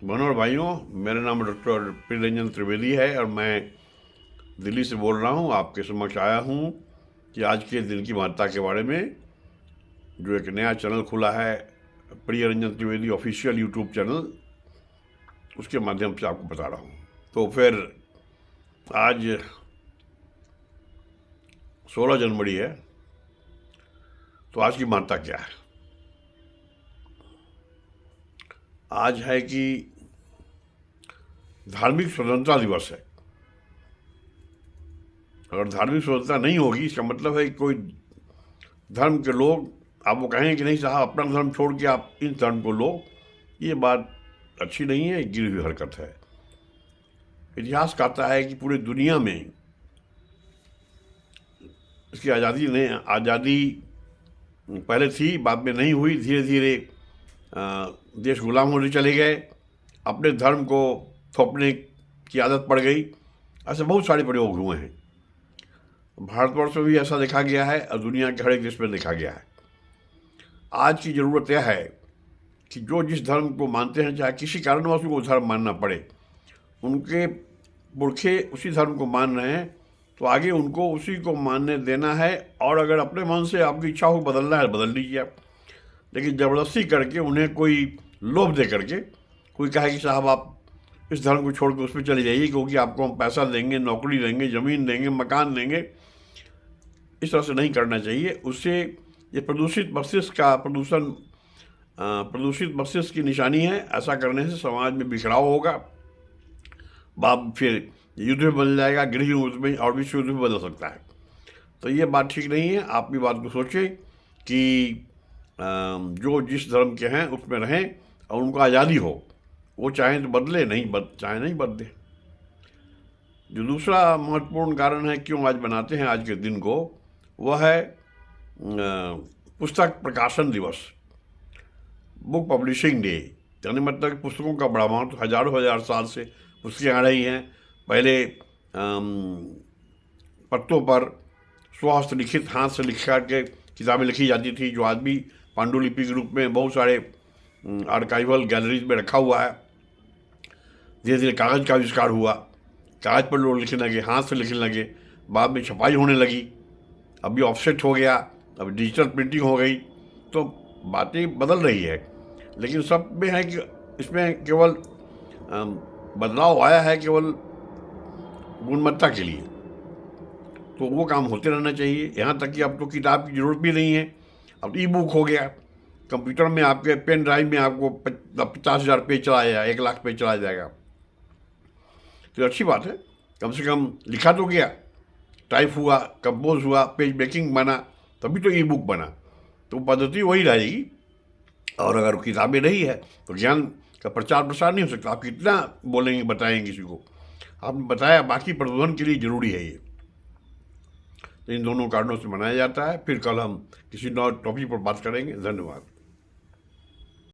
बहनों और भाइयों, मेरा नाम डॉक्टर प्रियरंजन त्रिवेदी है और मैं दिल्ली से बोल रहा हूँ। आपके समक्ष आया हूँ कि आज के दिन की महत्ता के बारे में जो एक नया चैनल खुला है, Priyaranjan Trivedi official YouTube channel, उसके माध्यम से आपको बता रहा हूँ। तो फिर आज 16 जनवरी है, तो आज की महत्ता क्या है? आज है कि धार्मिक स्वतंत्रता दिवस है। अगर धार्मिक स्वतंत्रता नहीं होगी, इसका मतलब है कि कोई धर्म के लोग आपको कहें कि नहीं साहब अपना धर्म छोड़ के आप इस धर्म को लो, ये बात अच्छी नहीं है, गिरी हुई हरकत है। इतिहास कहता है कि पूरी दुनिया में इसकी आज़ादी पहले थी, बाद में नहीं हुई। धीरे धीरे देश गुलाम होने चले गए, अपने धर्म को थोपने की आदत पड़ गई। ऐसे बहुत सारे प्रयोग हुए हैं। भारतवर्ष में भी ऐसा देखा गया है और दुनिया के हर एक देश में देखा गया है। आज की ज़रूरत यह है कि जो जिस धर्म को मानते हैं, चाहे किसी कारणवश उनको धर्म मानना पड़े, उनके पुरखे उसी धर्म को मान रहे हैं तो आगे उनको उसी को मानने देना है। और अगर अपने मन से आपकी इच्छा हो बदलना है बदल लीजिए आप, लेकिन ज़बरदस्ती करके उन्हें कोई लोभ दे करके कोई कहे कि साहब आप इस धर्म को छोड़ के उस पर चले जाइए क्योंकि आपको हम पैसा देंगे, नौकरी देंगे, ज़मीन देंगे, मकान देंगे, इस तरह से नहीं करना चाहिए। उससे ये प्रदूषित मस्तिष्क की निशानी है। ऐसा करने से समाज में बिखराव होगा, बाप फिर युद्ध में बदल जाएगा, गृह युद्ध में और विश्व युद्ध में बदल सकता है। तो ये बात ठीक नहीं है। आप भी बात को सोचें कि जो जिस धर्म के हैं उसमें रहें और उनको आज़ादी हो, वो चाहें तो बदले, चाहे नहीं बदले। जो दूसरा महत्वपूर्ण कारण है क्यों आज बनाते हैं आज के दिन को, वह है पुस्तक प्रकाशन दिवस, बुक पब्लिशिंग डे। यानी मतलब पुस्तकों का बड़ा महत्व, हजारों हजार साल से पुस्तकें आ रही हैं। पहले पत्तों पर स्वहस्त लिखित, हाथ से लिख करके किताबें लिखी जाती थी, जो आज भी पांडुलिपि के रूप में बहुत सारे आर्काइवल गैलरीज में रखा हुआ है। धीरे धीरे कागज़ का आविष्कार हुआ, कागज़ पर लोग लिखने लगे, हाथ से लिखने लगे, बाद में छपाई होने लगी, अभी ऑफसेट हो गया, अब डिजिटल प्रिंटिंग हो गई। तो बातें बदल रही है, लेकिन सब में है कि इसमें केवल बदलाव आया है केवल गुणवत्ता के लिए। तो वो काम होते रहना चाहिए। यहाँ तक कि अब तो किताब की ज़रूरत भी नहीं है, अब ई बुक हो गया। कंप्यूटर में आपके पेन ड्राइव में आपको 50,000 पेज चला जाएगा, 1 लाख पेज चला जाएगा। तो अच्छी बात है, कम से कम लिखा तो गया, टाइप हुआ, कंपोज हुआ, पेज मेकिंग बना, तभी तो ई बुक बना। तो पद्धति वही रहेगी। और अगर किताबें नहीं है तो ज्ञान का प्रचार प्रसार नहीं हो सकता। आप कितना बोलेंगे, बताएंगे किसी को? आपने बताया, बाकी प्रबंधन के लिए ज़रूरी है ये। तो इन दोनों कारणों से मनाया जाता है। फिर कल हम किसी नए टॉपिक पर बात करेंगे। धन्यवाद।